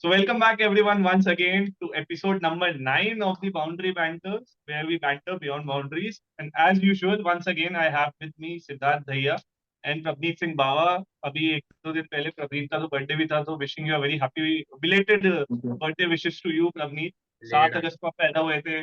So welcome back everyone once again to episode number 9 of the Boundary Banters, where we banter beyond boundaries. And as usual, once again I have with me Siddharth Dhaiya and Pravneet Singh Bawa. अभी एक दो दिन पहले प्रवनीत का तो birthday भी था, तो wishing you a very happy belated birthday wishes to you Pravneet. 7 अगस्त को आप पैदा हुए थे,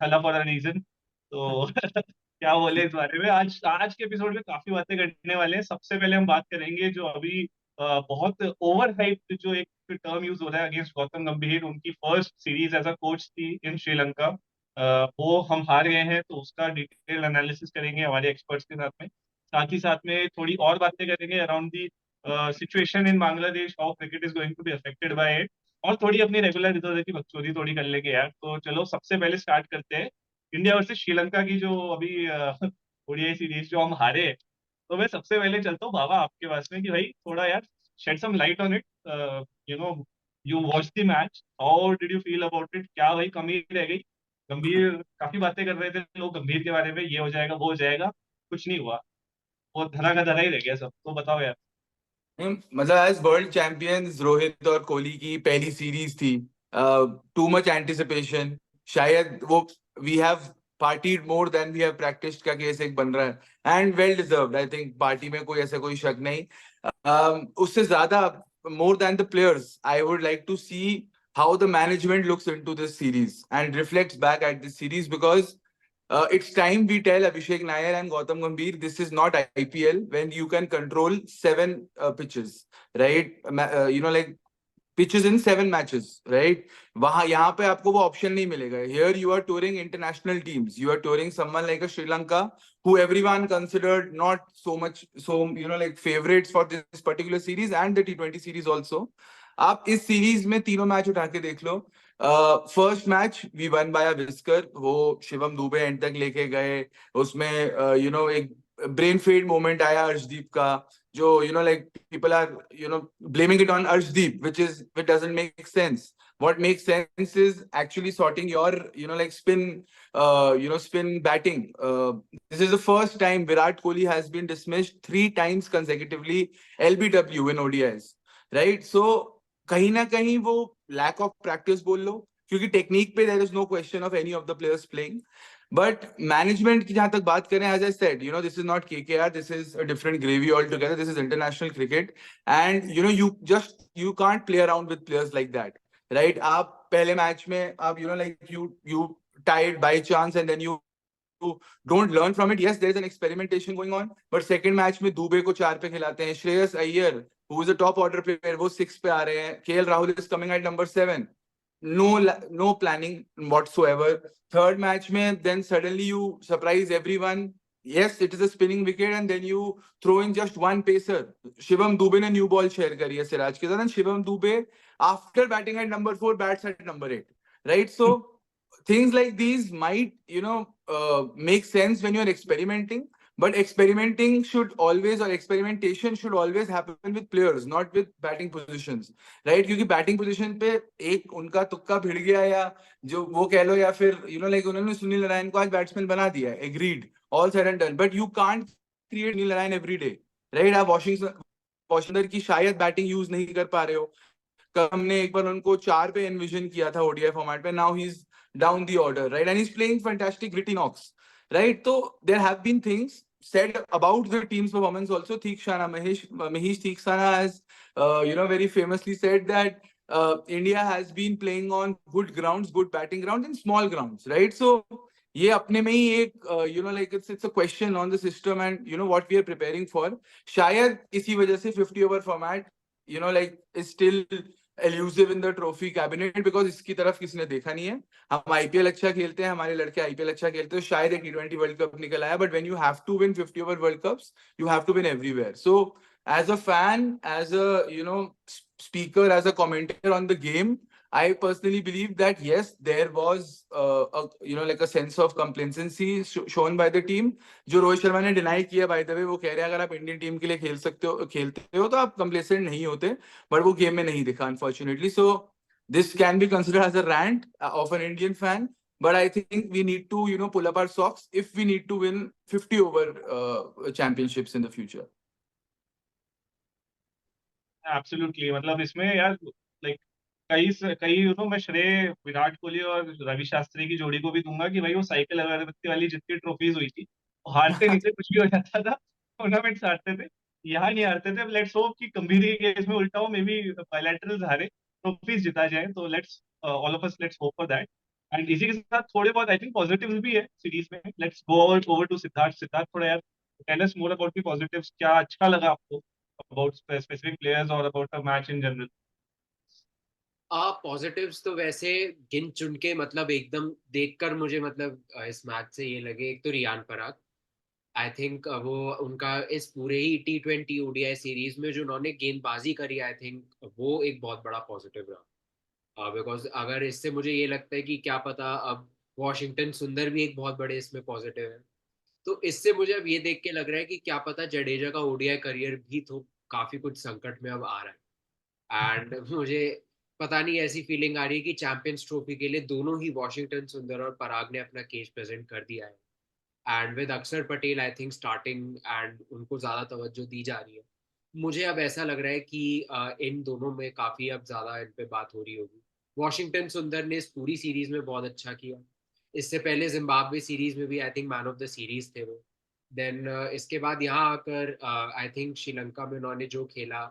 हला फॉर अ रीजन। तो क्या बोले इस बारे में। आज आज के एपिसोड में काफी बातें करने वाले हैं। सबसे पहले हम बात करेंगे जो अभी बहुत ओवर हाइप जो एक टर्म यूज हो रहा है अगेंस्ट गौतम गंभीर। उनकी first series as a coach थी इन श्रीलंका। वो हम हार गए हैं, तो उसका डिटेल एनालिसिस करेंगे हमारे एक्सपर्ट्स के साथ में थोड़ी और बातें करेंगे around the situation in Bangladesh, how cricket is going to be affected by it. और थोड़ी अपनी रेगुलर इधर की बकचोदी थोड़ी कर लेंगे यार। तो चलो सबसे पहले स्टार्ट करते हैं इंडिया वर्सेस श्रीलंका की जो अभी ओडीआई सीरीज जो हम हारे। तो मैं सबसे पहले चलता हूँ बाबा आपके पास में कि भाई थोड़ा यार shed some light on it. You know, you watch the match, how did you feel about it? क्या भाई कमी रह गई? गंभीर काफी बातें कर रहे थे लोग गंभीर के बारे में, ये हो जाएगा वो हो जाएगा, कुछ नहीं हुआ। वो धरा का धरा ही रह गया सब। तो बताओ यार। मतलब एज वर्ल्ड चैंपियंस रोहित और कोहली की पहली सीरीज थी। Too much anticipation. शायद वो we have partied more than we have practised का केस एक बन रहा है, and well deserved. I think party में कोई ऐसा कोई शक नहीं। उससे ज्यादा more than the players I would like to see how the management looks into this series and reflects back at this series, because it's time we tell Abhishek Nair and Gautam Gambhir this is not IPL when you can control 7 pitches, right? Like pitches in 7 matches, right? वहां यहाँ पे आपको वो option नहीं मिलेगा. Here you are touring international teams. You are touring someone like a Sri Lanka, who everyone considered not so much like favorites for this particular series and the T20 series also. आप इस series में तीनों match उठा के देख लो. First match we won by a whisker. वो Shivam Dubey and तक लेके गए. उसमें एक ब्रेन फेड मोमेंट आया अर्शदीप का, जो like people are blaming it on Arshdeep, which doesn't make sense. What makes sense is actually sorting your like spin batting. This is the first time Virat Kohli has been dismissed 3 times consecutively LBW in ODIs, right? So कहीं ना कहीं वो lack of practice बोल लो, क्योंकि technique पे there is no question of any of the players playing. But management की जहां तक बात करें, as I said, this is not KKR, this is a different gravy altogether. This is international cricket, and you can't play around with players like that, right? आप पहले match में आप you tied by chance and then you don't learn from it. Yes, there is an experimentation going on, but second match में दुबे को 4 पे खिलाते हैं. Shreyas Iyer, who is a top order player, वो 6 पे आ रहे हैं. KL Rahul is coming at number 7. No planning whatsoever. Third match में then suddenly you surprise everyone. Yes, it is a spinning wicket, and then you throw in just one pacer. Shivam Dube ने new ball share करी है सिराज के साथ, and Shivam Dube after batting at number 4 bats at number 8, right? So things like these might make sense when you're experimenting, but experimentation should always happen with players, not with batting positions, right? क्योंकि batting position पे एक उनका तुक्का भिड़ गया, या जो वो कह लो, या फिर like उन्होंने सुनील नारायण को आज बैट्समैन बना दिया है, agreed, all said and done, but you can't create Sunil Narayan every day, right? आप वॉशिंगटन की शायद बैटिंग यूज नहीं कर पा रहे हो. हमने एक बार उनको 4 पे एनविजन किया था ओडीआई फॉर्मेट पे. Now he is down the order, right? And he's playing fantastic gritty knocks, right? So there have been things said about the team's performance also. Theekshana Mahesh Theekshana has very famously said that India has been playing on good grounds, good batting grounds, and small grounds, right? So ये अपने में ही एक like it's a question on the system and what we are preparing for. शायद इसी वजह से 50 over format like is still elusive in the trophy cabinet, because इसकी तरफ किसी ने देखा नहीं है. हम आईपीएल अच्छा खेलते हैं, हमारे लड़के आईपीएल अच्छा खेलते हैं, शायद एक T20 वर्ल्ड कप निकल आया, but when you have to win 50 over world cups, you have to win everywhere. So as a fan, as a speaker, as a commentator on the game, I personally believe that yes, there was like a sense of complacency shown by the team. जो रोहित शर्मा ने deny किया, by the way, वो कह रहे हैं अगर आप Indian team के लिए खेलते हो तो आप कंप्लेसेंट नहीं होते, बट वो गेम में नहीं दिखा unfortunately. So this can be considered as a rant of an Indian fan, but I think we need to pull up our socks if we need to win 50 over championships in the future. Absolutely, मतलब इसमें यार like मैं श्रेय विराट कोहली और रवि शास्त्री की जोड़ी को भी दूंगा कि भाई वो साइकिल अगरबत्ती वाली जितनी ट्रॉफीज हुई थी वो हारते नहीं थे, कुछ भी हो जाता था, टूर्नामेंट्स हारते थे, यहाँ नहीं हारते थे। लेट्स होप कि गंभीर के केस में उल्टा हो, मे बी बायलैटरल्स हारे, ट्रॉफीज जिता जाए, तो let's all of us let's hope for that. And इसी के साथ थोड़े बहुत आई थिंक पॉजिटिव्स भी है सीरीज में। Let's go over to Siddharth. Siddharth, थोड़ा यार tell us more about the positives, क्या अच्छा लगा आपको अबाउट स्पेसिफिक प्लेयर्स और about the match in general? Positives तो वैसे गिन चुन के मतलब एकदम देखकर मुझे मतलब इस मैच से ये लगे, एक तो रियान पराग, आई थिंक वो उनका इस पूरे ही T20 ODI सीरीज में जो उन्होंने गेंदबाजी करी, आई थिंक वो एक बहुत बड़ा पॉजिटिव रहा। बिकॉज अगर इससे मुझे ये लगता है कि क्या पता अब वॉशिंगटन सुंदर भी एक बहुत बड़े इसमें पॉजिटिव है, तो इससे मुझे अब ये देख के लग रहा है कि क्या पता जडेजा का ODI करियर भी तो काफी कुछ संकट में अब आ रहा है। एंड मुझे पता नहीं ऐसी फीलिंग आ रही है कि चैंपियंस ट्रॉफी के लिए दोनों ही वॉशिंगटन सुंदर और पराग ने अपना केस प्रेजेंट कर दिया है। एंड विद अक्षर Patel I think starting, and उनको ज्यादा तवज्जो दी जा रही है। मुझे अब ऐसा लग रहा है कि इन दोनों में काफी अब ज्यादा इन पे बात हो रही होगी। वॉशिंगटन सुंदर ने इस पूरी सीरीज में बहुत अच्छा किया। इससे पहले जिम्बाब्वे सीरीज में भी I think man of the series थे वो। देन इसके बाद यहाँ आकर आई थिंक श्रीलंका में उन्होंने जो खेला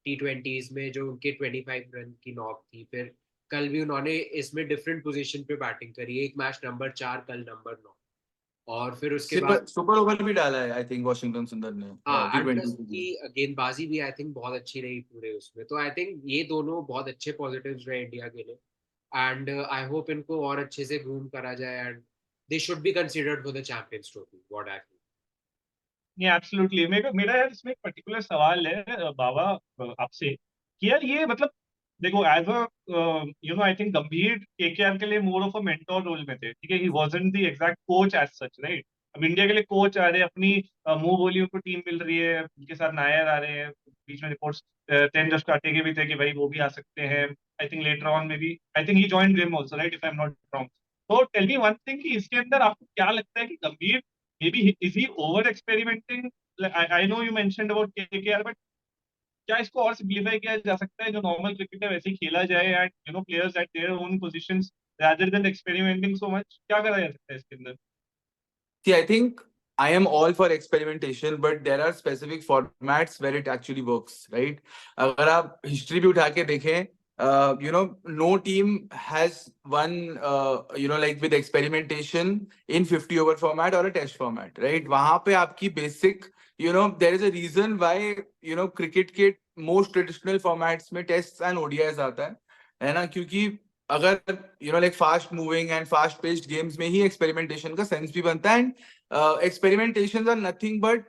T20s में, जो उनके 25 रन की नॉक थी, फिर कल भी उन्होंने इसमें डिफरेंट पोजीशन पे बैटिंग करी, एक मैच नंबर 4, कल नंबर 9, और फिर उसके बाद सुपर ओवर भी डाला है आई थिंक वॉशिंगटन सुंदर ने हाँ, एंड प्लस T20 की गेंदबाजी भी आई थिंक बहुत अच्छी रही पूरे उसमें। तो आई थिंक ये दोनों बहुत अच्छे पॉजिटिव्स रहे इंडिया के लिए। एंड आई होप इनको और अच्छे से ग्रूम करा जाए, and they should be considered for the champions trophy, what I feel. नहीं, एब्सोल्युटली। मेरा यार इसमें एक पर्टिकुलर सवाल है बाबा, आपसे कि यार ये मतलब देखो, as a I think Gambhir KKR के लिए more of a mentor role में थे, ठीक है, he wasn't the exact coach as such, right? अब इंडिया के लिए कोच आ रहे हैं, अपनी मुंह बोली उनको टीम मिल रही है, उनके साथ नायर आ रहे हैं, बीच में रिपोर्ट्स 10 जस्ट के भी थे कि भाई वो भी आ सकते हैं। आई थिंक लेटर ऑन में भी आई think he join game also, right, if I am not wrong. तो टेल मी वन थिंग कि इसके अंदर आपको क्या लगता है कि गंभीर maybe is he over experimenting? Like, I know you mentioned about KKR, but क्या इसको और सिंप्लीफाई किया जा सकता है, जो नॉर्मल क्रिकेट है वैसे ही खेला जाए, and players eight their own positions rather than experimenting so much? क्या करा जा सकता है इसके अंदर? See, I think I am all for experimentation, but there are specific formats where it actually works, right? अगर आप हिस्ट्री भी उठा के देखें, no team has won, like with experimentation in 50 over format or a test format, right? वहां पे आपकी basic, there is a reason why, cricket के most traditional formats में tests and ODIs आता है ना? क्योंकि अगर like fast moving and fast paced games में ही एक्सपेरिमेंटेशन का सेंस भी बनता है, and experimentations are nothing but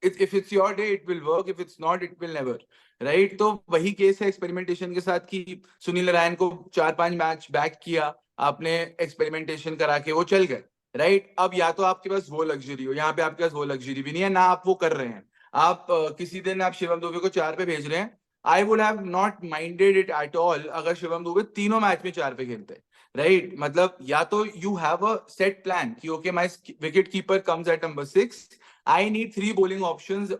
if it's your day it will work, if it's not it will never, right? तो वही केस है एक्सपेरिमेंटेशन के साथ कि सुनील नारायण को 4-5 मैच बैक किया आपने एक्सपेरिमेंटेशन करा के, वो चल गए, राइट? अब या तो आपके पास वो लग्जरी हो, यहाँ पे आपके पास वो लग्जरी भी नहीं है ना, आप वो कर रहे हैं। आप किसी दिन आप शिवम दुबे को 4 पे भेज रहे हैं, I would have not minded it at all अगर शिवम दुबे तीनों मैच में 4 पे खेलते, राइट? मतलब या तो you have a set plan कि okay, my wicket keeper comes at number 6, I need 3 bowling options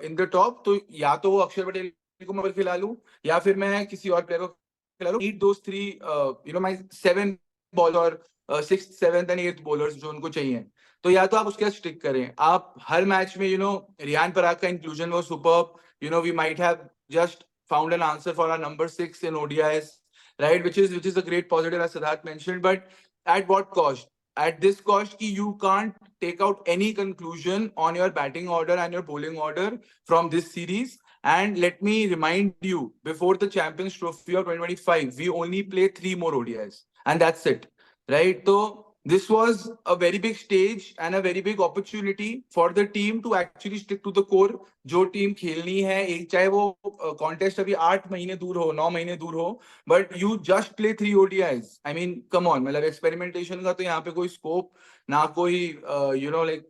in the top, तो या तो वो अक्षर पटेल को मैं खिला लूं या फिर मैं किसी और प्लेयर को खिला लूं। Need those 3 my 7 बॉल और 6th 7th and 8th bowlers जो उनको चाहिए, तो या तो आप उसके साथ स्टिक करें। आप हर मैच में रियान पराग का इंक्लूजन वो superb, we might have just found an answer for our number 6 in ODIs, right? Which is a great positive, as Siddharth mentioned. But at what cost? At this cost, you can't take out any conclusion on your batting order and your bowling order from this series. And let me remind you, before the Champions Trophy of 2025, we only play 3 more ODIs, and that's it, right? So this was a very big stage and a very big opportunity for the team to actually stick to the core. जो team खेलनी है, एक चाहे वो contest अभी 8 महीने दूर हो, 9 महीने दूर हो, but you just play 3 ODIs. I mean come on, मतलब एक्सपेरिमेंटेशन का तो यहाँ पे कोई स्कोप ना कोई लाइक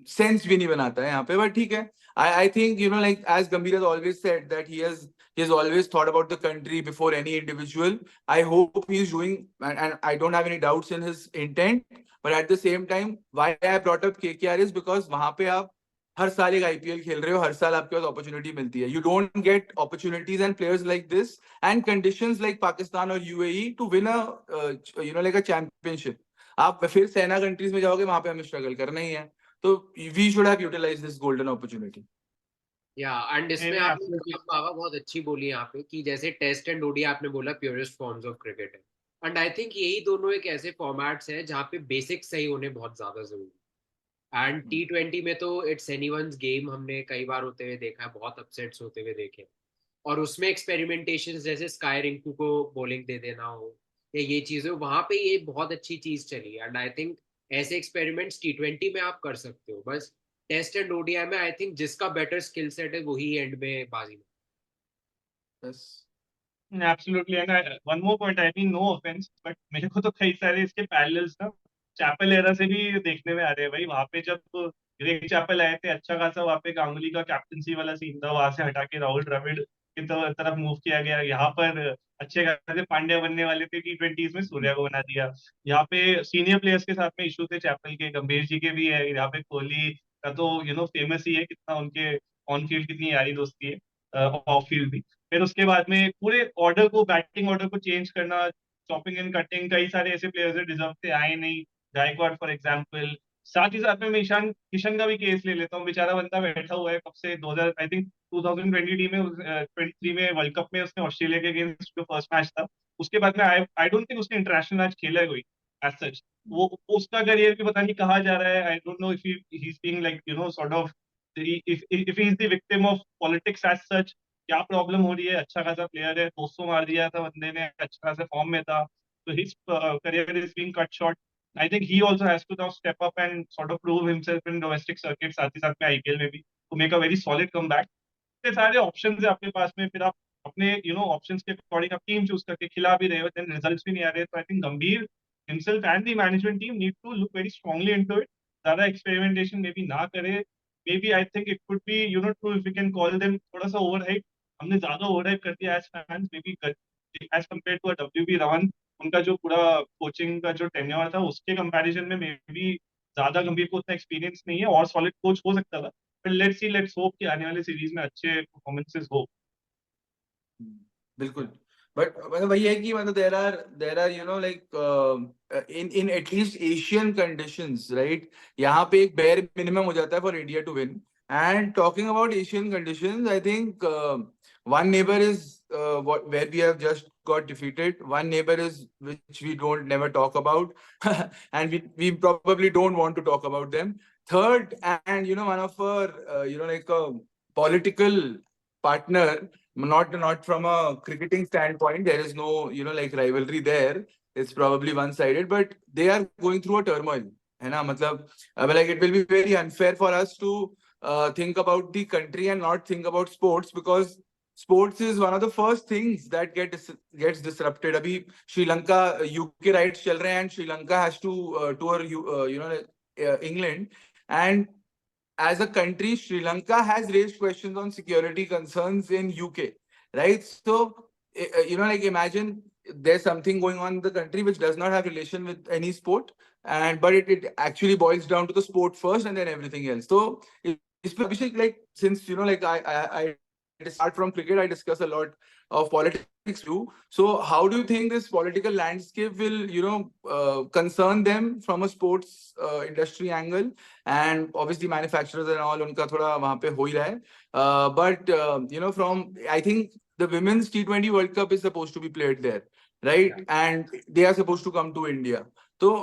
सेंस भी नहीं बनाता है यहाँ पे, बट ठीक है। I think like as Gambhir has always said that he has always thought about the country before any individual. I hope he's doing, and I don't have any doubts in his intent, but at the same time why I brought up KKR is because वहां पे आप हर साल एक IPL खेल रहे हो, हर साल आपके पास अपॉर्चुनिटी मिलती है. You don't get opportunities and players like this and conditions like Pakistan और UAE to win like a championship. आप फिर सेना कंट्रीज में जाओगे, वहां पे हमें स्ट्रगल करना ही है. तो we should have utilise this golden opportunity. या एंड नहीं इसमें नहीं आपने एब्सोल्युटली। बाबा बहुत अच्छी बोली यहाँ पे कि जैसे टेस्ट एंड ओडीआई आपने बोला प्योरेस्ट फॉर्म्स ऑफ क्रिकेट है, एंड आई थिंक यही दोनों एक ऐसे फॉर्मेट्स हैं जहाँ पे बेसिक सही होने बहुत ज्यादा जरूरी है. एंड T20 में तो इट्स एनीवन्स गेम हमने कई बार होते हुए देखा है, बहुत अपसेट्स होते हुए देखे. और उसमें एक्सपेरिमेंटेशन जैसे स्काई रिंकू को बॉलिंग दे देना हो या ये चीजें, वहां पे ये बहुत अच्छी चीज चली. एंड आई थिंक ऐसे एक्सपेरिमेंट्स T20 में आप कर सकते हो. बस टेस्ट एंड ओडीआई में आई थिंक जिसका बेटर स्किल सेट है वही एंड में बाजी में. Yes. Absolutely and one more point, I mean no offence but मेरे को तो कई सारे इसके पैरेलल्स ना चैपल एरा से भी देखने में आ रहे हैं भाई. वहां पे जब ग्रेग चैपल आए थे, अच्छा खासा वहां पे गांगुली का कैप्टनसी वाला सीन था, वहां से हटा के राहुल द्रविड़ की तरफ मूव किया गया. यहाँ पर अच्छे खासे पांड्या बनने वाले थे T20s में, सूर्या को बना दिया. यहाँ पे सीनियर प्लेयर्स के साथ में इशू थे चैपल के, गंभीर जी के भी है. यहाँ पे कोहली का तो फेमस ही है कितना उनके ऑन फील्ड कितनी यारी दोस्ती है, ऑफ फील्ड भी. फिर उसके बाद में पूरे ऑर्डर को, बैटिंग ऑर्डर को चेंज करना, चॉपिंग एंड कटिंग, कई सारे ऐसे प्लेयर्स डिजर्व थे, आए नहीं. Gaikwad for example. साथ ही साथ में मैं ईशान किशन का भी केस ले लेता हूँ. बेचारा बंदा बैठा हुआ है कब से, 2000 आई थिंक 2020 में 23 में वर्ल्ड कप में उसने ऑस्ट्रेलिया के अगेंस्ट जो फर्स्ट मैच था, उसके बाद में आई डोंट थिंक उसने इंटरनेशनल मैच खेला है कोई एज सच. वो उसका करियर भी पता नहीं कहाँ जा रहा है. I don't know if he is being like sort of, if he is the victim of politics as such, क्या प्रॉब्लम हो रही है. अच्छा खासा प्लेयर है, 200 मार दिया था बंदे ने, अच्छा खासा फॉर्म में था. तो his career is being cut short. I think he also has to now step up and sort of prove himself in domestic circuit, साथ ही साथ में आईपीएल में भी, to make a very solid comeback. इतने सारे ऑप्शंस है आपके पास में, फिर आप अपने ऑप्शंस के अकॉर्डिंग आप टीम चूज करके खिला भी रहे हो, देन रिजल्ट्स भी नहीं आ रहे. तो I think Gambhir himself and the management team need to look very strongly into it. ज्यादा एक्सपेरिमेंटेशन मे बी ना करे. maybe I think it could be true if we can call them थोड़ा सा overhype. हमने ज्यादा overhype कर दिया as fans, maybe as compared to a WB Ravan. उनका जो पूरा कोचिंग का जो टेन्योर था उसके कंपैरिजन में मे बी ज्यादा गंभीर को उतना एक्सपीरियंस नहीं है, और सॉलिड कोच हो सकता था. फिर लेट्स होप कि आने वाले सीरीज में अच्छे परफॉर्मेंसेस हो. बिल्कुल. बट मतलब वही है कि मतलब there are like in at least Asian conditions, right. यहाँ पे एक बेयर मिनिमम हो जाता है for India to win. And talking about Asian conditions, I think one neighbor is where we have just got defeated. One neighbor is which we don't never talk about, and we probably don't want to talk about them. Third, and one of our like a political partner, not from a cricketing standpoint, there is no like rivalry there. It's probably one-sided, but they are going through a turmoil. है ना, मतलब like it will be very unfair for us to think about the country and not think about sports, because sports is one of the first things that gets disrupted. अभी Sri Lanka UK rights चल रहे हैं, and Sri Lanka has to tour England, and as a country, Sri Lanka has raised questions on security concerns in UK, right? So, like imagine there's something going on in the country which does not have relation with any sport, but it actually boils down to the sport first and then everything else. So, Abhishek, like since like I start from cricket, I discuss a lot of politics too. So, how do you think this political landscape will concern them from a sports industry angle? And obviously manufacturers and all, उनका थोड़ा वहाँ पे हो ही रहा है. But from I think the women's T20 World Cup is supposed to be played there, right? And they are supposed to come to India. तो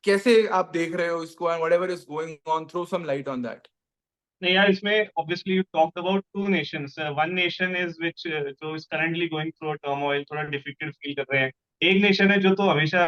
कैसे आप देख रहे हो इसको, and whatever is going on, throw some light on that. नहीं यार, इसमें obviously you talked about two nations. One nation is which जो is currently going through a turmoil, थोड़ा defeated feel कर रहे हैं. एक nation है जो तो हमेशा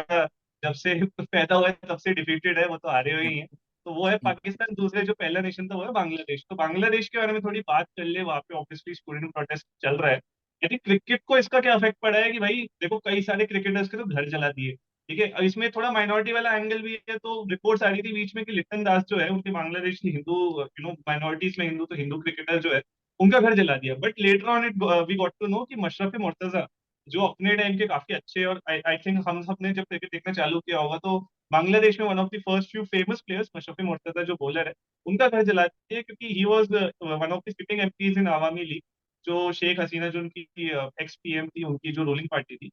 जब से पैदा हुआ है तब से defeated है, वो तो हारे हुए ही हैं. तो वो है पाकिस्तान. दूसरे जो पहला नेशन था वो है बांग्लादेश. तो बांग्लादेश के बारे में थोड़ी बात कर ले. वहाँ पे ऑब्वियसली स्टूडेंट प्रोटेस्ट चल रहा है. यदि क्रिकेट को इसका क्या इफेक्ट पड़ा है कि भाई देखो कई सारे क्रिकेटर्स के तो घर जला दिए. ठीक है, अब इसमें थोड़ा माइनॉरिटी वाला एंगल भी है. तो रिपोर्ट्स आ रही थी बीच में कि लिटन दास जो है, उनके बांग्लादेश की हिंदू माइनॉरिटीज में हिंदू, तो हिंदू क्रिकेटर जो है उनका घर जला दिया. But later on it we got to know कि मशरफ मुर्तजा जो अपने टाइम के काफी अच्छे, और आई थिंक हम सब ने जब क्रिकेट देखना चालू किया होगा तो बांग्लादेश में one of the first few famous players Mashrafe Mortaza जो बॉलर है, उनका घर जलाती है, क्योंकि he was one of the sitting MPs in Awami League, जो शेख हसीना जो उनकी एक्स पीएम थी, उनकी जो रूलिंग पार्टी थी।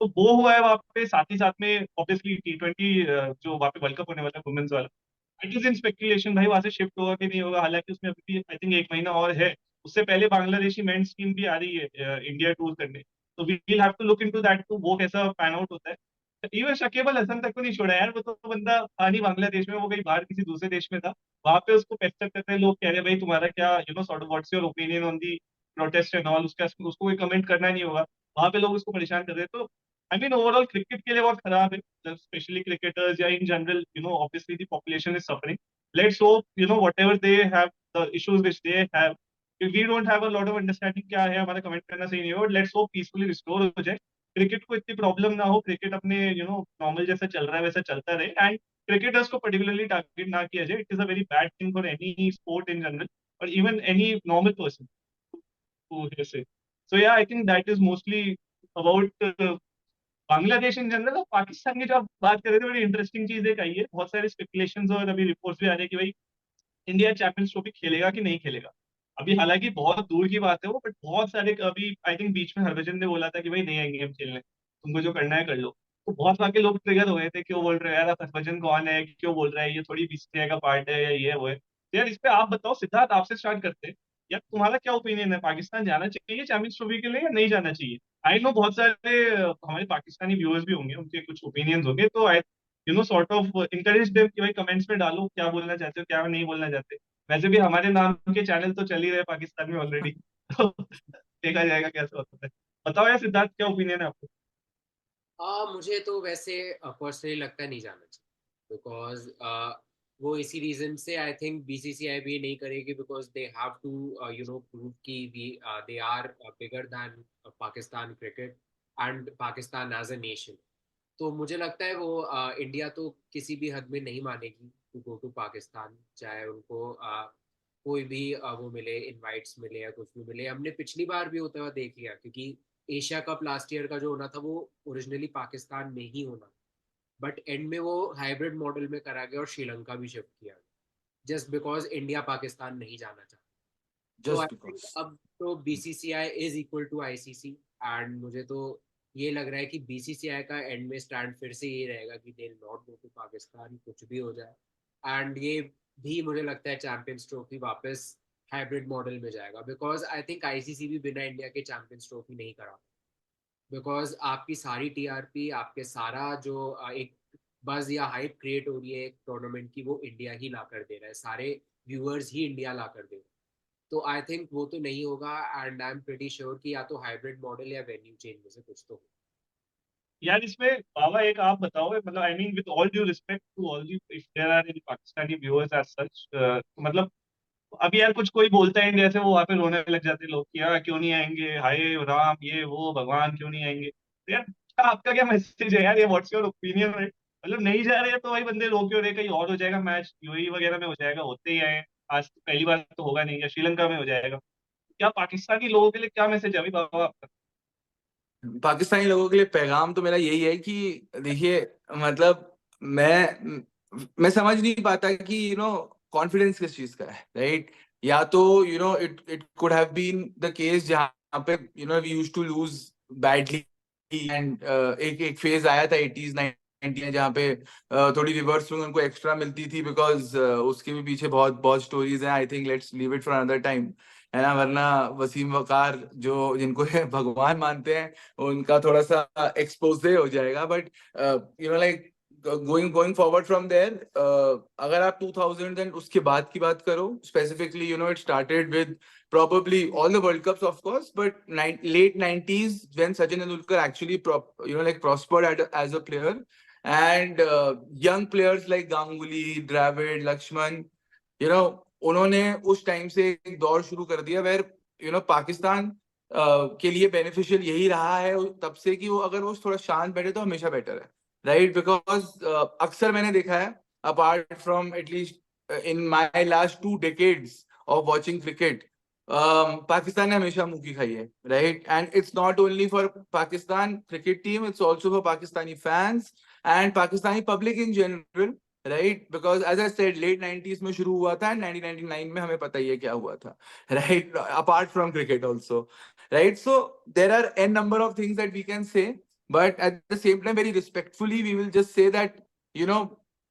तो वो हुआ है वहाँ पे, साथ ही साथ में ऑब्वियसली T20 जो वहाँ पे वर्ल्ड कप होने वाला है वुमेन्स वाला, इट इज इन स्पेकुलेशन भाई वहां से शिफ्ट होगा कि नहीं होगा, हालांकि उसमें अभी आई थिंक 1 महीना और है। उससे पहले बांग्लादेशी मेंस टीम भी आ रही है इंडिया टूर करने, तो we will have to look into that, तो वो कैसा पैन आउट होता है। इवन शकीबल हसन तक को नहीं छोड़ा यार, वो तो बंदा था नहीं बांग्लादेश में, वो कहीं बाहर किसी दूसरे देश में था। वहां पे उसको पेस्टर करते हैं लोग, कह रहे हैं भाई तुम्हारा क्या sort of what's your opinion on the protest and all, उसका उसको कोई कमेंट करना नहीं होगा। वहां पे लोग उसको परेशान कर रहे हैं, तो आई मीन ओवरऑल क्रिकेट के लिए बहुत खराब है, स्पेशली क्रिकेटर्स या in general, obviously the population is suffering. Let's hope whatever they have, the issues which they have, if we don't have a lot of understanding क्या है, हमारा comment करना सही नहीं होगा, लेट्स होप पीसफुली रिस्टोर हो जाए, क्रिकेट को इतनी प्रॉब्लम ना हो, क्रिकेट अपने नॉर्मल जैसा चल रहा है वैसा चलता रहे, एंड क्रिकेटर्स को पर्टिकुलरली टारगेट ना किया जाए। It is a very bad thing for any sport in general, और even any normal person to say. So yeah I think that is mostly about Bangladesh in general. और पाकिस्तान की जो आप बात कर रहे थे, बड़ी इंटरेस्टिंग चीज एक आई है, बहुत सारे स्पेकुलेशंस और अभी रिपोर्ट्स भी आ रहे हैं कि भाई इंडिया चैंपियंस ट्रॉफी खेलेगा कि नहीं खेलेगा। अभी हालांकि बहुत दूर की बात है वो, बट बहुत सारे, अभी आई थिंक बीच में हरभजन ने बोला था कि भाई नहीं आएंगे हम खेलने, तुमको जो करना है कर लो। तो बहुत सारे लोग ट्रिगर हो गए थे, क्यों बोल रहे हो यार, आप हरभजन कौन है, क्यों बोल रहा है, ये थोड़ी बीसीसीआई का पार्ट है या ये है वो है। तो यार इस पे आप बताओ, सिद्धार्थ आपसे स्टार्ट करते हैं। यार तुम्हारा क्या ओपिनियन है, पाकिस्तान जाना चाहिए चैंपियंस ट्रॉफी के लिए या नहीं जाना चाहिए? आई नो बहुत सारे हमारे पाकिस्तानी व्यूअर्स भी होंगे, उनके कुछ ओपिनियंस होंगे, तो I sort of encourage them कि भाई कमेंट्स में डालो क्या बोलना चाहते हो, क्या नहीं बोलना चाहते। वैसे भी हमारे नाम के चैनल तो चल ही रहे पाकिस्तान में ऑलरेडी तो देखा जाएगा कैसा होता है। बताओ यार सिद्धार्थ, क्या ओपिनियन है आपको? मुझे तो वैसे पर्सनली लगता नहीं जाना चाहिए, बिकॉज वो इसी रीजन से आई थिंक बीसीसीआई भी नहीं करेगी, because they have to prove कि they are bigger than Pakistan cricket and Pakistan as a nation. तो मुझे लगता है वो इंडिया तो किसी भी हद में नहीं मानेगी टू गो टू पाकिस्तान, चाहे उनको कोई भी वो मिले, इनवाइट्स मिले या कुछ भी मिले। हमने पिछली बार भी होता हुआ देख लिया, क्योंकि एशिया कप लास्ट ईयर का जो होना था वो ओरिजिनली पाकिस्तान में ही होना, बट एंड में वो हाइब्रिड मॉडल में करा गया और श्रीलंका भी शिफ्ट किया, जस्ट बिकॉज इंडिया पाकिस्तान नहीं जाना चाहता। तो आई just थिंक because. अब तो BCCI is equal to ICC, and मुझे तो ये लग रहा है कि बीसीसीआई का एंड में स्टैंड फिर से ये रहेगा कि they not go to Pakistan, कुछ भी हो जाए। एंड ये भी मुझे लगता है चैंपियंस ट्रॉफी वापस हाइब्रिड मॉडल में जाएगा, बिकॉज आई थिंक आईसीसी भी बिना इंडिया के चैंपियंस ट्रॉफी नहीं करा, बिकॉज आपकी सारी टीआरपी, आपके सारा जो एक बज या हाइप क्रिएट हो रही है एक टूर्नामेंट की, वो इंडिया ही ला कर दे रहा है, सारे व्यूअर्स ही इंडिया ला कर दे रहे हैं। तो आई थिंक वो तो नहीं होगा, and I am pretty sure कि या तो हाइब्रिड मॉडल या वेन्यू चेंज में से कुछ तो हो। यार इसमें बाबा एक आप बताओ, मतलब I mean with all due respect to all the, if there are any Pakistani viewers as such, मतलब अभी यार कुछ कोई बोलता है इंडिया से, वो वहां पे रोने लग जाते हैं लोग कि यार क्यों नहीं आएंगे, हाय राम ये वो भगवान क्यों नहीं आएंगे। तो यार आपका क्या मैसेज है यार, ये व्हाट्स योर ओपिनियन है? मतलब नहीं जा रहे हैं तो भाई बंदे रो क्यों रहे, कहीं और हो जाएगा मैच, यूएई वगैरह में हो जाएगा, होते ही आए। आज तो पहली बार तो होगा नहीं, या श्रीलंका में हो जाएगा। क्या पाकिस्तानी लोगों के लिए क्या मैसेज है अभी बाबा आपका? पाकिस्तानी लोगों के लिए पैगाम तो मेरा यही है कि देखिए, मतलब मैं समझ नहीं पाता कि कॉन्फिडेंस किस चीज का है, राइट? या तो it it could have been the case जहां पे we used to lose badly, and एक फेज आया था 80s 90s में जहाँ पे थोड़ी रिवर्स स्विंग उनको एक्स्ट्रा मिलती थी, बिकॉज उसके भी पीछे बहुत बहुत स्टोरीज हैं। I think let's leave it for another time, है ना? वरना वसीम वकार जो जिनको भगवान मानते हैं, उनका थोड़ा सा एक्सपोज हो जाएगा। But like going going forward from there, अगर आप 2000 एंड उसके बाद की बात करो specifically, it started with probably all the World Cups, of course, but late 90s when Sachin Tendulkar actually prospered as a player, and young players like Ganguly, Dravid, Lakshman, उन्होंने उस टाइम से एक दौर शुरू कर दिया वेर पाकिस्तान के लिए बेनिफिशियल यही रहा है तब से कि वो अगर वो थोड़ा शांत बैठे तो हमेशा बेटर है, राइट? बिकॉज अक्सर मैंने देखा है, apart from at least in my last 2 decades of watching cricket, Pakistan ने हमेशा मुंह की खाई है, right? And it's not only for Pakistan cricket team, it's also for Pakistani fans and Pakistani public in general, right? Because as I said late 90s में शुरू हुआ था एंड 1999 में हमें पता ही है क्या हुआ था, right? Apart from cricket also, right? So there are a number of things that we can say, but at the same time very respectfully we will just say that you know,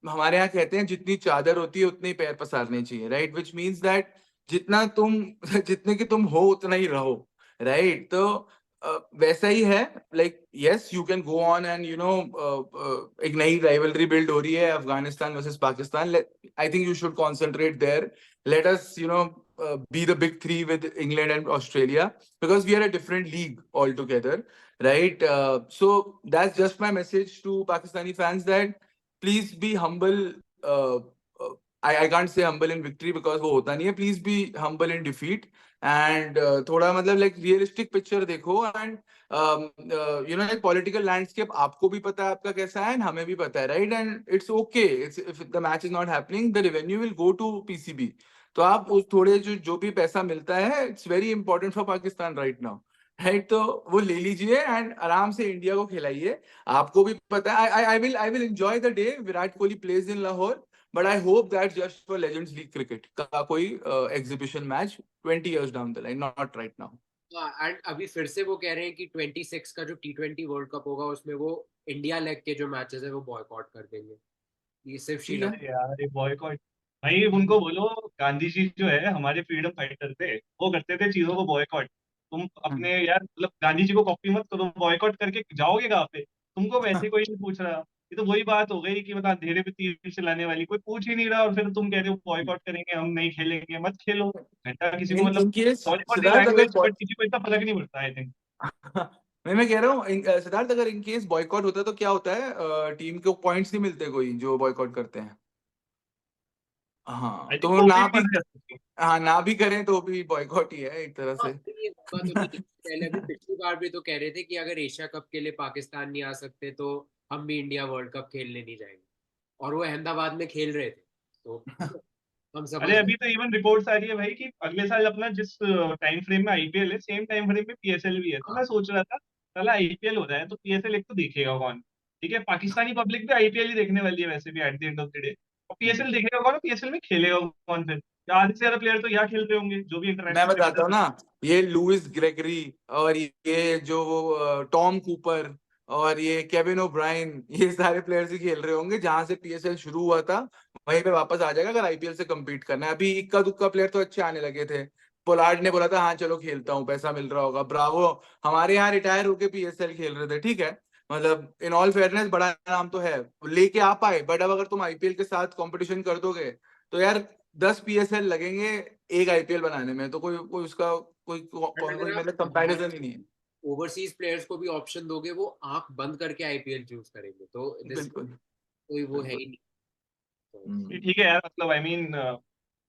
हमारे यहाँ कहते हैं जितनी चादर होती है उतने ही पैर पसारने चाहिए, राइट? विच मीन्स दैट जितना तुम जितने की तुम हो उतना ही रहो, राइट? तो वैसा ही है, like yes you can go on and you know, एक नई राइवलरी बिल्ड हो रही है Afghanistan versus Pakistan, I think you should concentrate there, let us you know be the big three with England and Australia, because we are a different league altogether, right? So that's just my message to Pakistani fans, that please be humble. uh, I can't say humble in victory because वो होता नहीं है. Please be humble in defeat and थोड़ा मतलब like realistic picture देखो and you know, like political landscape आपको भी पता है आपका कैसा है and हमें भी पता है, right? And it's okay. It's, if the match is not happening, the revenue will go to PCB. तो आप उस थोड़े जो भी पैसा मिलता है, it's very important for Pakistan right now, right? तो वो ले लीजिए एंड आराम से इंडिया को खिलाइए. आपको भी पता है, I will enjoy the day Virat Kohli plays in Lahore, but I hope that just for legends league cricket का कोई exhibition match 20 years down the line, not right now. And अभी फिर से वो कह रहे हैं कि 26 का जो T20 वर्ल्ड कप होगा उसमें वो इंडिया लेग के जो मैचेस है वो बॉयकॉट कर देंगे. ये सिर्फ श्रीलंका. अरे यार ये बॉयकॉट, भाई उनको बोलो गांधी जी जो है हमारे फ्रीडम फाइटर थे, वो करते थे चीजों को बॉयकॉट. तुम अपने यार मतलब गांधी जी को कॉपी मत करो, बॉयकॉट करके जाओगे कहाँ पे? तुमको वैसे कोई नहीं पूछ रहा. ये तो वही बात हो गई कि मतलब अंधेरे पे तीर चलाने वाली, कोई पूछ ही नहीं रहा और फिर तुम कह रहे हो बॉयकॉट करेंगे, हम नहीं खेलेंगे. मत खेलो घंटा, किसी को मतलब in case sorry for the Siddharth अगर लैंग्वेज, बट किसी को इतना फर्क नहीं पड़ता आई थिंक. मैं कह रहा हूँ सिद्धार्थ, अगर इन केस बॉयकॉट होता है तो क्या होता है, टीम को पॉइंट्स नहीं मिलते कोई जो बॉयकॉट करते हैं. हाँ आई तो थिंक वो ना भी भी, मत कर सकते. हाँ ना भी करें तो भी बॉयकॉट ही है एक तरह हाँ, से. ये होगा तो नहीं. पहले भी पिछली बार भी तो कह रहे थे कि अगर एशिया कप के लिए पाकिस्तान नहीं आ सकते तो हम भी इंडिया वर्ल्ड कप खेलने नहीं जाएंगे, और वो अहमदाबाद में खेल रहे थे. तो हम समझ अरे रहे अभी तो इवन रिपोर्ट्स आ रही है भाई कि अगले साल अपना जिस टाइम फ्रेम में आईपीएल है, सेम टाइम फ्रेम में पीएसएल भी है. तो हाँ. मैं सोच रहा था साला आईपीएल हो रहा है तो पीएसएल एक तो देखेगा कौन? ठीक है, पाकिस्तानी पब्लिक भी आईपीएल ही देखने वाली है वैसे भी at the end of the day. और पीएसएल देखेगा कौन? पीएसएल में खेलेगा कौन फिर? आधे से ज्यादा प्लेयर तो यहाँ खेल रहे होंगे जो भी मैं इंटरनेशनल बताता हूँ क्रिकेटर. ना, ये लुइस ग्रेगरी और ये जो वो टॉम कूपर और ये केविन ओब्रायन, ये सारे प्लेयर्स ही खेल रहे होंगे. जहां से पीएसएल शुरू हुआ था वहीं पे वापस आ जाएगा अगर आईपीएल से compete करना है. अभी इक्का दुक्का प्लेयर तो अच्छे आने लगे थे. पोलार्ड ने बोला था हाँ चलो खेलता हूँ, पैसा मिल रहा होगा. ब्रावो हमारे यहाँ रिटायर होके पीएसएल खेल रहे थे, ठीक है, मतलब इन ऑल फेयरनेस बड़ा नाम तो है, लेके आ पाए. बट अब अगर तुम आईपीएल के साथ कंपटीशन कर दोगे तो यार 10 पीएसएल लगेंगे एक आईपीएल बनाने में, तो कोई कोई उसका कोई कोई मतलब कंपैरिजन ही नहीं है. ओवरसीज प्लेयर्स को भी ऑप्शन दोगे वो आंख बंद करके आईपीएल चूज करेंगे, तो बिल्कुल कोई वो है ही नहीं. तो ठीक है यार, मतलब I mean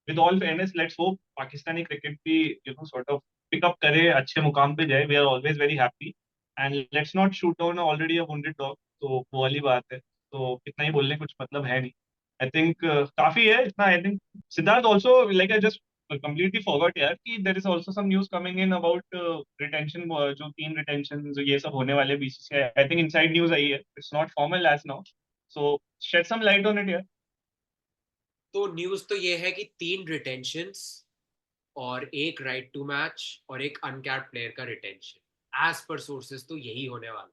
with all fairness let's hope Pakistani cricket भी you know sort of pick up करे, अच्छे मुकाम पे जाए. We are always very happy and let's not shoot down already a wounded dog. तो वो वाली बात है, तो कितना ही बोलने कुछ मतलब है नहीं. आई थिंक काफी है इतना. I think Siddharth also like I just completely forgot यार कि there is also some news coming in about retention, जो 3 retention जो ये सब होने वाले BCCI. I think inside news आई है, it's not formal as now. So shed some light on it यार. तो न्यूज तो ये है कि 3 रिटेंशंस और एक राइट टू मैच और एक अनकैप्ड प्लेयर का रिटेंशन, एज पर सोर्सेज तो यही होने वाला.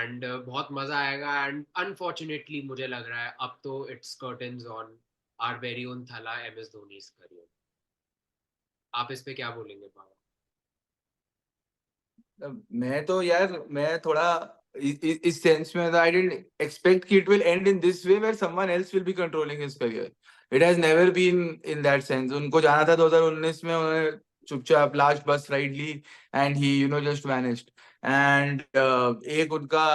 एंड बहुत मजा आएगा. एंड अनफॉर्चुनेटली मुझे लग रहा है अब तो it's curtains on our very own Thala MS Dhoni's career. आप इस पे क्या बोलेंगे बाबा? मैं तो यार मैं थोड़ा इस सेंस में आई डिडंट एक्सपेक्ट कि it will end in this way where someone else will be controlling his career. It has never been in that sense. उनको जाना था 2019 में, उन्होंने चुपचाप लास्ट बस राइड ली and he you know just vanished. And एक उनका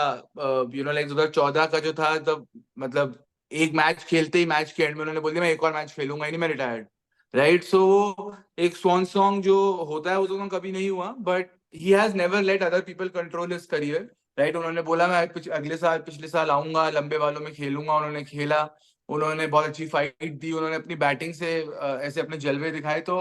you know like 2014 का जो था, तब मतलब एक मैच खेलते ही मैच के एंड में उन्होंने बोल दिया मैं एक और मैच खेलूंगा ही नहीं, मैं रिटायर्ड, राइट? सो वो एक स्वॉन सॉन्ग जो होता है वो तो कभी नहीं हुआ, but he has never let other people control his career, right? उन्होंने बोला मैं अगले साल पिछले साल आऊंगा, लंबे बालों में खेलूंगा. उन्होंने खेला, उन्होंने बहुत अच्छी फाइट दी, उन्होंने अपनी बैटिंग से ऐसे अपने जलवे दिखाए. तो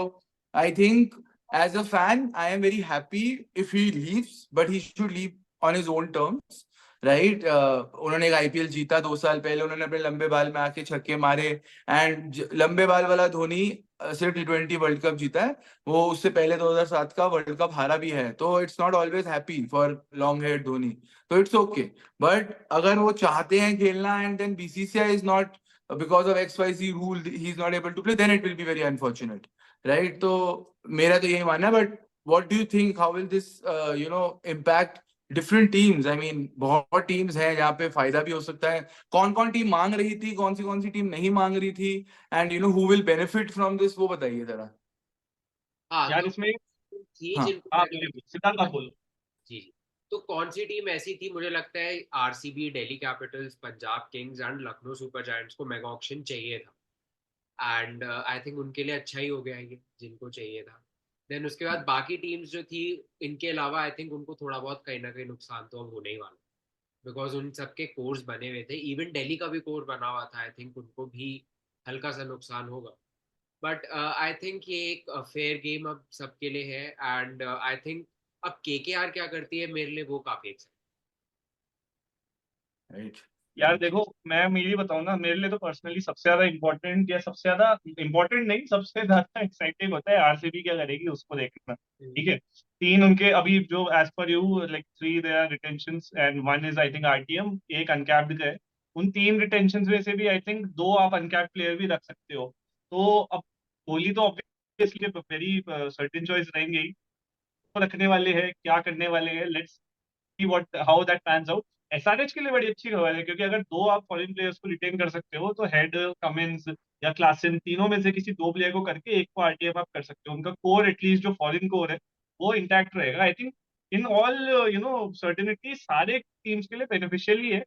I think as a fan, I am very happy if he leaves, but he should leave on his own terms, right? उन्होंने एक आईपीएल जीता 2 साल पहले, उन्होंने अपने लंबे बाल में आके छक्के मारे, एंड लंबे बाल वाला धोनी सिर्फ T20 वर्ल्ड कप जीता है, वो उससे पहले 2007 का वर्ल्ड कप हारा भी है, तो it's not always happy for long hair Dhoni, तो इट्स ओके। बट अगर वो चाहते हैं खेलना and then BCCI is not because of XYZ rule he is not able to play, then it will be very unfortunate, right? तो मेरा तो यही मानना है, but what do you think, how will this impact different teams? I mean बहुत teams हैं जहाँ पे फायदा भी हो सकता है, कौन कौन टीम मांग रही थी, कौन सी टीम नहीं मांग रही थी, and who will benefit from this, वो बताइए जरा। हाँ यार तो इसमें थी हाँ जिनको आप बोलिए, सिद्धार्थ आप बोलो। जी जी। तो कौन सी टीम ऐसी थी, मुझे लगता है RCB, Delhi Capitals, Punjab Kings and Lucknow super giants को मेगा ऑक्शन चाहिए था, एंड आई थिंक उनके लिए अच्छा ही हो गया ये जिनको चाहिए था। देन उसके बाद बाकी टीम्स जो थी इनके अलावा आई थिंक उनको थोड़ा बहुत कहीं ना कहीं नुकसान तो अब होने ही वाला, बिकॉज उन सबके कोर्स बने हुए थे, इवन दिल्ली का भी कोर बना हुआ था, आई थिंक उनको भी हल्का सा नुकसान होगा। बट आई थिंक ये एक फेयर गेम अब सबके लिए है, एंड आई थिंक अब केकेआर क्या करती है मेरे लिए वो काफी एक्साइट। राइट। यार देखो, मैं मेरी बताऊं ना, मेरे लिए तो पर्सनली सबसे ज्यादा इम्पोर्टेंट, या सबसे ज्यादा इम्पोर्टेंट नहीं, सबसे ज्यादा एक्साइटिंग होता है आरसीबी क्या करेगी उसको देखना। ठीक है, तीन उनके अभी जो as per you like 3 they are retentions and 1 is I think RTM, एक अनकैप्ड है। उन 3 रिटेंशंस में से भी आई थिंक 2 आप अनकैप्ड प्लेयर भी रख सकते हो। तो अब कोहली तो ऑब्वियसली वेरी सर्टेन चॉइस रहेंगे ही। तो रखने वाले हैं, क्या करने वाले हैं, let's what how that pans out. SRH के लिए बड़ी अच्छी खबर है, क्योंकि अगर 2 आप फॉरेन प्लेयर्स को रिटेन कर सकते हो, तो हेड, कमिंस या क्लासन, तीनों में से किसी 2 प्लेयर को करके एक को आरटीएम आप कर सकते हो। उनका कोर, एटलीस्ट जो फॉरेन कोर है, वो इंटैक्ट रहेगा। I think in all certainty सारे टीम्स के लिए बेनिफिशियल ही है।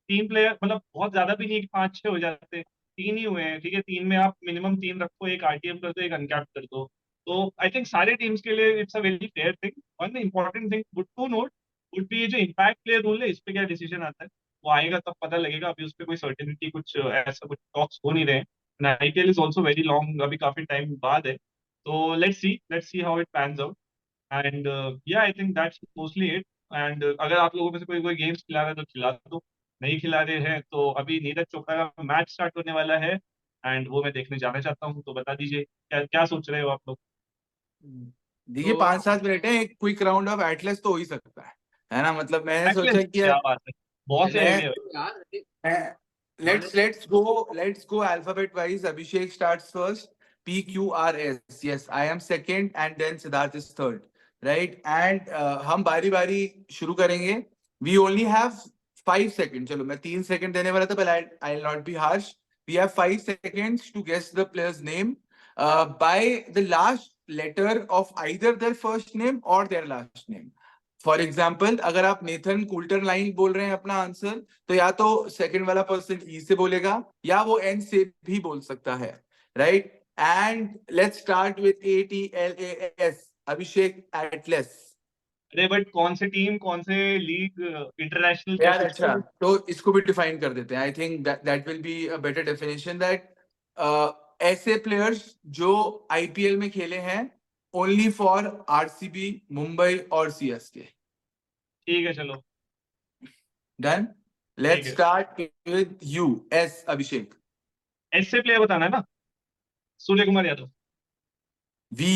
3 प्लेयर मतलब बहुत ज्यादा भी नहीं कि 5-6 हो जाते, 3 ही हुए हैं। ठीक है, 3 में आप मिनिमम 3 रखो, एक आरटीएम कर दो, एक अनकैप कर दो। तो आई थिंक सारे टीम्स के लिए it's a very fair thing. One important thing good to note would be, ये जो इम्पैक्ट प्लेयर रूल है, इस पे क्या डिसीजन आता है, वो आएगा तब पता लगेगा। अभी उस पर कोई सर्टेनिटी, कुछ ऐसा कुछ टॉक्स हो नहीं रहे। IPL is also very long, अभी काफी टाइम बाद है। तो let's see how it pans out. And yeah I think that's mostly it. And अगर आप लोगों में से कोई कोई गेम्स खिला रहा है तो खिला दो, नहीं खिला रहे हैं तो अभी नीरज चोपड़ा का मैच स्टार्ट होने वाला है, एंड वो मैं देखने जाना चाहता हूँ। तो बता दीजिए क्या क्या सोच रहे हो आप लोग। देखिए, तो 5-7 मिनट है, एक क्विक राउंड ऑफ एटलस तो हो ही सकता है ना? मतलब मैंने सोचा Atlas, कि क्या बात है, बहुत से मैं आइडिया। यार let's go alphabet wise. Abhishek starts first. PQRS. Yes, I am second, and then Siddharth is third. Right? And हम बारी बारी शुरू करेंगे. We only have 5 seconds. चलो मैं 3 सेकंड देने वाला था, but I'll not be harsh. We have 5 seconds to guess the player's name by the last letter of either their first name or their last name. For example, अगर आप Nathan Coulter line बोल रहे हैं अपना answer, तो या तो second वाला पर्सन ई से बोलेगा, या वो एन से भी बोल सकता है, right? And let's start with ATLAS, Abhishek Atlas. अरे बट कौन से टीम, कौन से लीग, इंटरनेशनल, क्या यार कुछ अच्छा, तो। तो इसको भी डिफाइन कर देते हैं। आई think that will be a better definition, that ऐसे प्लेयर्स जो आईपीएल में खेले हैं ओनली फॉर आरसीबी, मुंबई और सीएसके। ठीक है चलो। डन। ठीक लेट्स है, स्टार्ट विद यू, एस, अभिषेक। ऐसे प्लेयर बताना है ना। सूर्य कुमार यादव। वी,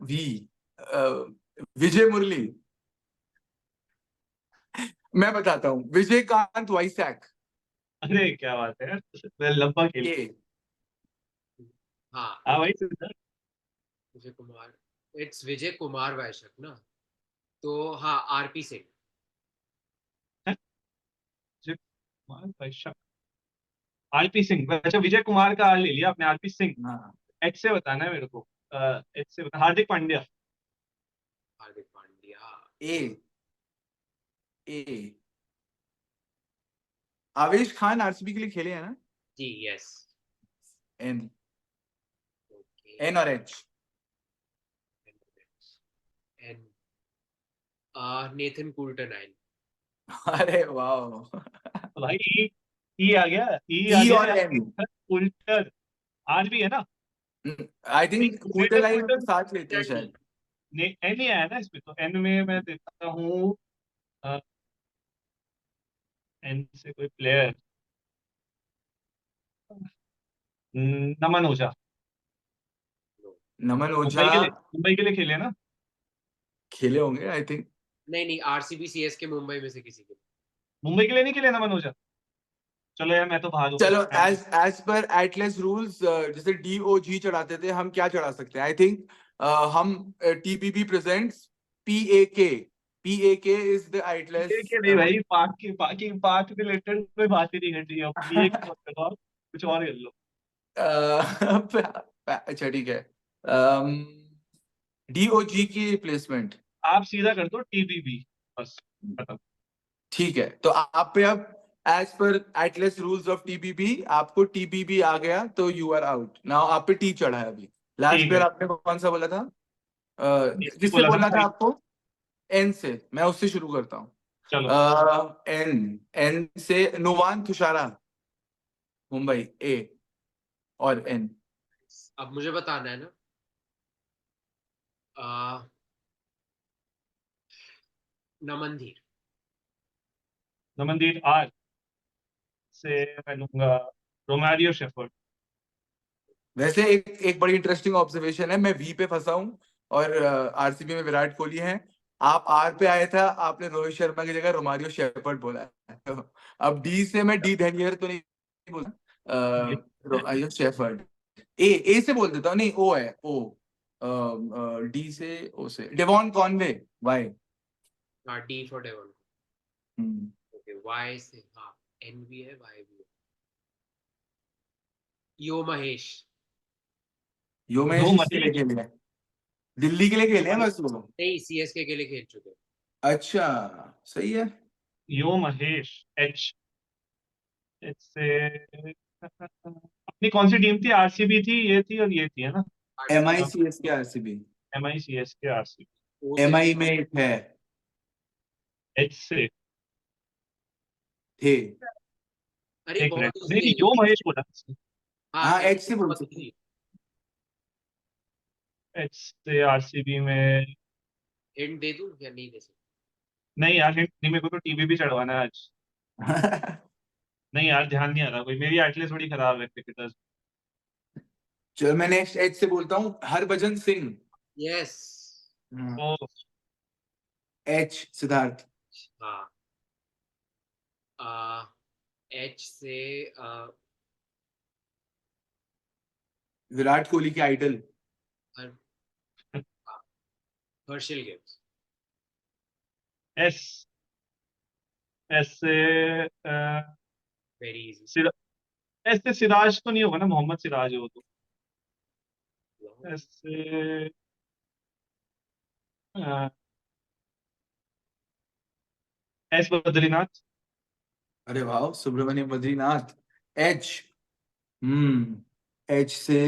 वी, विजय मुरली। मैं बताता हूं, विजयकांत वाइसैक। अरे क्या बात है यार, लंबा खेल। के, हाँ हाँ भाई सिद्धार्थ। विजय कुमार, इट्स विजय कुमार वैशक ना, तो हाँ आरपी सिंह। हैं? विजय कुमार भाई शक। आरपी सिंह, अच्छा विजय कुमार का ले लिया आपने, आरपी सिंह। हाँ, एच से बताना है मेरे को। एच से बता, हार्दिक पांड्या। हार्दिक पांड्या। ए, ए, आवेश खान आरसीबी के लिए खेले हैं ना? जी यस। N, okay. एन और एच। N, Nathan Coulter Nile. अरे वाह। तो भाई ई आ गया, ई आ ई गया और यार। एन। उल्टर। आज भी है ना? आई थिंक ग्रेटर कूटलाई नोएडा साथ लेते हैं शायद। एन ही आया ना इसमें, तो एन में मैं देखता हूँ एन से कोई प्लेयर। नमन ओझा। नमन ओझा मुंबई के लिए खेले ना? खेले होंगे आई थिंक। नहीं नहीं, आरसीबी सीएसके मुंबई में से किसी के। मुंबई के लिए नहीं खेले नमन ओझा? चलो यार मैं तो बाहर हूँ चलो फिर। एज एज पर एटलेस रूल्स जैसे डीओजी चढ़ाते थे, हम क्या चढ़ा सकते हैं? आई थिंक हम टीपीबी प्रेजेंट्स पीएके। पीएके इज द ये एटलेस। के नहीं भाई, पाक रिलेटेड कोई बात ही नहीं करनी है अब, ये मत करो आप, कुछ और कर लो। अच्छा ठीक है। डीओजी की रिप्लेसमेंट। आप सीधा कर दो टीबीबी, बस खत्म। ठीक है, तो आप पे अब एज पर एटलेस रूल्स ऑफ टीबीबी आपको टीबीबी आ गया तो यू आर आउट नाउ। आप पे टी चढ़ा है अभी। लास्ट ठीक पेयर है, आपने कौन सा बोला था? इसकी किससे बोला था बोलना था भाई। आपको? एन से। मैं उससे शुरू करता हूँ। चलो। एन एन से नुवान तुषारा, मुंबई ए और एन। अब मुझे बताना है ना। आ, नमनधीर। नमनदीप आर से मैं लूंगा रोमारियो शेफर्ड। वैसे एक एक बड़ी इंटरेस्टिंग ऑब्जर्वेशन है, मैं वी पे फंसा हूँ और आरसीबी में विराट कोहली है। आप आर पे आए था, आपने रोहित शर्मा की जगह रोमारियो शेफर्ड बोला है। तो अब डी से मैं डी धेनियर तो नहीं बोला, रोमारियो शेफर्ड। ए से बोल देता हूँ, नहीं ओ है ओ। डी से ओ से डेवॉन कॉनवे वाई। हाँ, D for Devon. Okay, Y से हाँ, एन भी है, वाई भी है। यो महेश। यो यो महेश किसके लिए महेश। खेले हैं? दिल्ली के लिए खेले हैं बस वो। नहीं, सीएसके के लिए खेल चुके हैं। अच्छा, सही है। यो महेश एच। एच से अपनी कौन सी टीम थी? आरसीबी थी, ये थी और ये थी, है ना? एम आई आरसीबी। सी एस के आरसीबी। एम आई सी एस के आरसीबी। ओ से एम आई में एक है, एच से थे। अरे एक मिनट, बहुत नहीं इजी नहीं, है यो ये। महेश बोला। हाँ, हाँ एच एच से बोल बहुत सकते हैं। इजी। एच से आरसीबी में। हिंट दे दूं या नहीं दे सकता? नहीं यार, हिंट नहीं, मेरे को तो टीवी भी चढ़वाना है आज। नहीं यार, ध्यान नहीं आ रहा कोई, मेरी एटलीस्ट थोड़ी खराब है क्रिकेटर्स। चलो मैं नेक्स्ट एच से बोलता हूँ, हरभजन सिंह। यस। ओ। एच सिद्धार्थ। हाँ। एच से विराट कोहली के आइडल। हर, हर्षिल गिब्स। एस। एस से वेरी इजी। सिरा, एस से सिराज तो नहीं होगा ना? मोहम्मद सिराज है वो तो। एस से एस बद्रीनाथ। अरे वाह, सुब्रमण्यम बद्रीनाथ। एच। एच से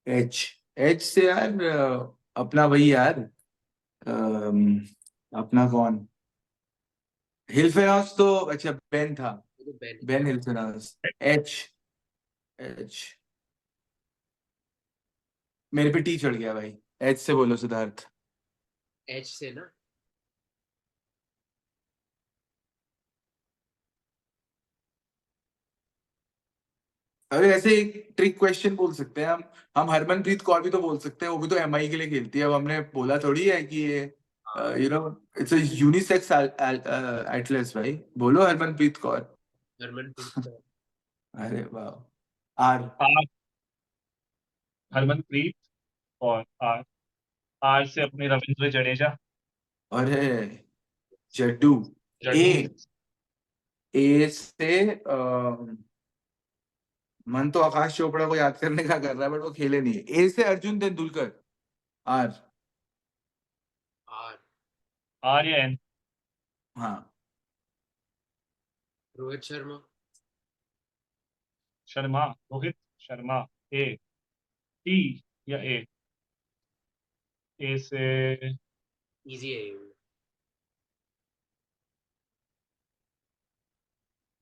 एच। एच से यार अपना वही यार, अम, अपना कौन? हिलफेरास तो अच्छा बेन था। तो बेन। बेन हिलफेरास। एच। एच मेरे पे टी चढ़ गया भाई। एच से बोलो सिद्धार्थ। एच से ना। अरे ऐसे एक ट्रिक क्वेश्चन बोल सकते हैं हम हरमनप्रीत कौर भी तो बोल सकते हैं, वो भी तो एमआई के लिए खेलती है। अब हमने बोला थोड़ी है कि ये you know it's a unisex athletes भाई। बोलो हरमनप्रीत कौर। हरमनप्रीत कौर। अरे वाह। आर। आर। हरमनप्रीत और आर। आर से अपने रविंद्र जडेजा। अरे जड्डू। ए। जड्डू। ए से मन तो आकाश चोपड़ा को याद करने का कर रहा है बट वो खेले नहीं है। ए से Arjun Tendulkar. R. R. R या एन? हाँ। रोहित शर्मा। शर्मा। रोहित शर्मा। ए। टी या ए? ए से इजी है ये।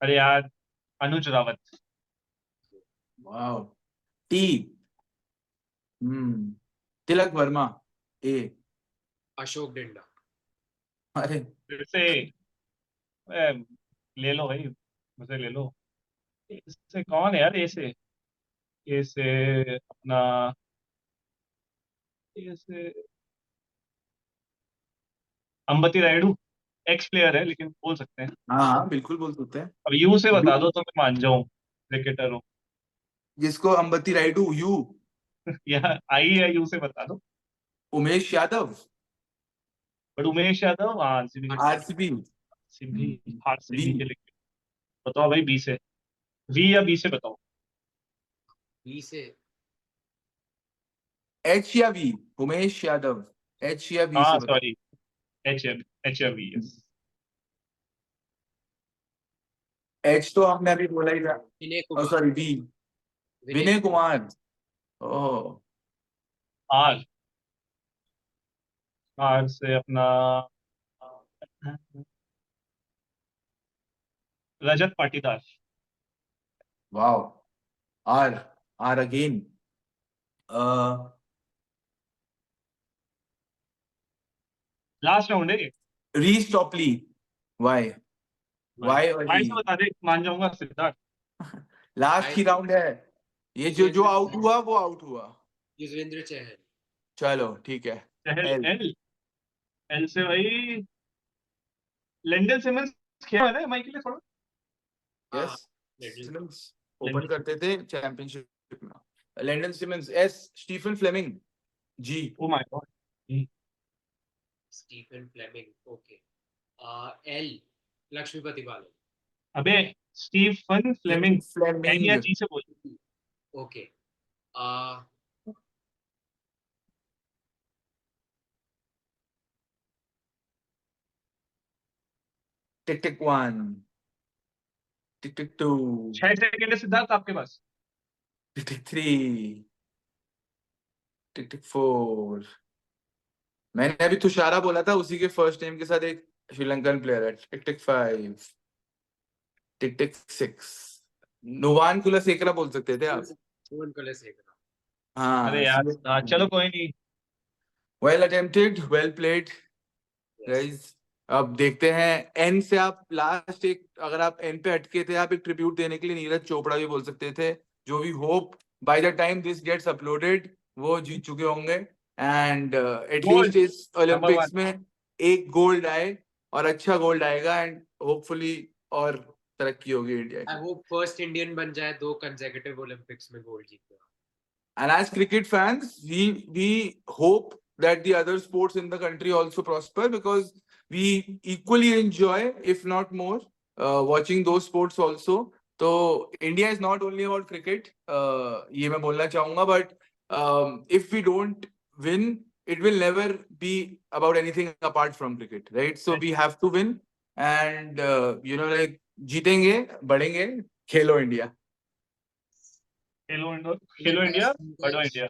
अरे यार, Anuj Rawat. Wow. T. Tilak Varma. A. Ashok Dinda. अरे फिर से ले लो भाई, मुझे ले लो. इससे कौन है यार? ए से अपना, ए से अंबती रायडू. एक्स प्लेयर है लेकिन बोल सकते हैं. हाँ बिल्कुल बोल सकते हैं. अब यू से बता यू. दो तो मैं मान जाऊं, क्रिकेटर हूँ. जिसको अंबती रायडू. यू. या आई है, यू से बता दो. Umesh Yadav. But Umesh Yadav RCB RCB. RCB के लिए. बताओ भाई, बी से. वी या बी से बताओ. बी से. एच या वी. उमेश यादव. एच या वी से हाँ बताओ. सॉरी, एच या वी. यस. एच तो हमने अभी बोला ही था. Vinay Kumar. Sorry V. Vinay Kumar. Oh. R. R से अपना Rajat Patidar. Wow. R. R again. Last round है. Reece Topley. वाई. वाई और भाई से बता दे, मान जाऊंगा. सिद्धार्थ. लास्ट ही राउंड है ये. जो आउट हुआ वो आउट हुआ. युजवेंद्र चहल. चलो ठीक है. चहल. एल. एल से भाई लेंडल सिमंस खेला है एमआई के लिए थोड़ा. यस. Lendl. सिमंस ओपन करते थे चैंपियनशिप में. Lendl Simmons. S. Stephen Fleming. G. Oh my god. Stephen Fleming. Okay. L. Lakshmipathy Balan. अबे स्टीफन फ्लेमिंग. N Fleming. या जी से बोल. ओके. टिक टिक 1. टिक टिक 2. 6 सेकंड है सिद्धार्थ आपके पास. टिक टिक 3. टिक टिक 4. मैंने अभी तुषारा बोला था, उसी के फर्स्ट नेम के साथ एक श्रीलंकन प्लेयर है. टिक टिक 5. टिक टिक 6. नुवान कुलसेकरा बोल सकते थे आप. भुवन कुलसेकरा. हाँ. अरे यार चलो कोई नहीं. Well attempted, well played guys. अब देखते हैं एन से. आप लास्ट एक, अगर आप एन पे अटके थे, आप एक ट्रिब्यूट देने के लिए नीरज चोपड़ा भी बोल सकते थे, जो भी hope by the time this gets uploaded वो जीत चुके होंगे. एंड एटलीस्ट इस ओलंपिक्स में एक गोल्ड आए, और अच्छा गोल्ड आएगा, एंड होपफुली और तरक्की होगी इंडिया की. आई होप फर्स्ट इंडियन बन जाए 2 कंसेक्यूटिव ओलंपिक्स में gold Jeet. And as cricket fans, we hope that the other sports in the country also prosper, because we equally enjoy, if not more, watching those sports also. So India is not only about cricket. ये मैं बोलना चाहूँगा, but if we don't win, it will never be about anything apart from cricket, right? So we have to win, and like जीतेंगे, बढ़ेंगे. खेलो India. खेलो India, बढ़ो India.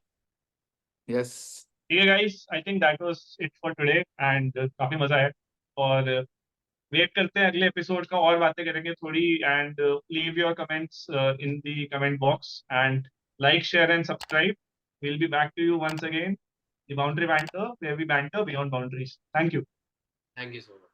Yes. ठीक है guys, I think that was it for today. And काफी मजा आया. और wait करते हैं अगले एपिसोड का, और बातें करेंगे थोड़ी. And leave your comments in the comment box, and like, share and subscribe. we'll be back to you once again. The Boundary Banter, where we banter beyond boundaries. Thank you. Thank you so much.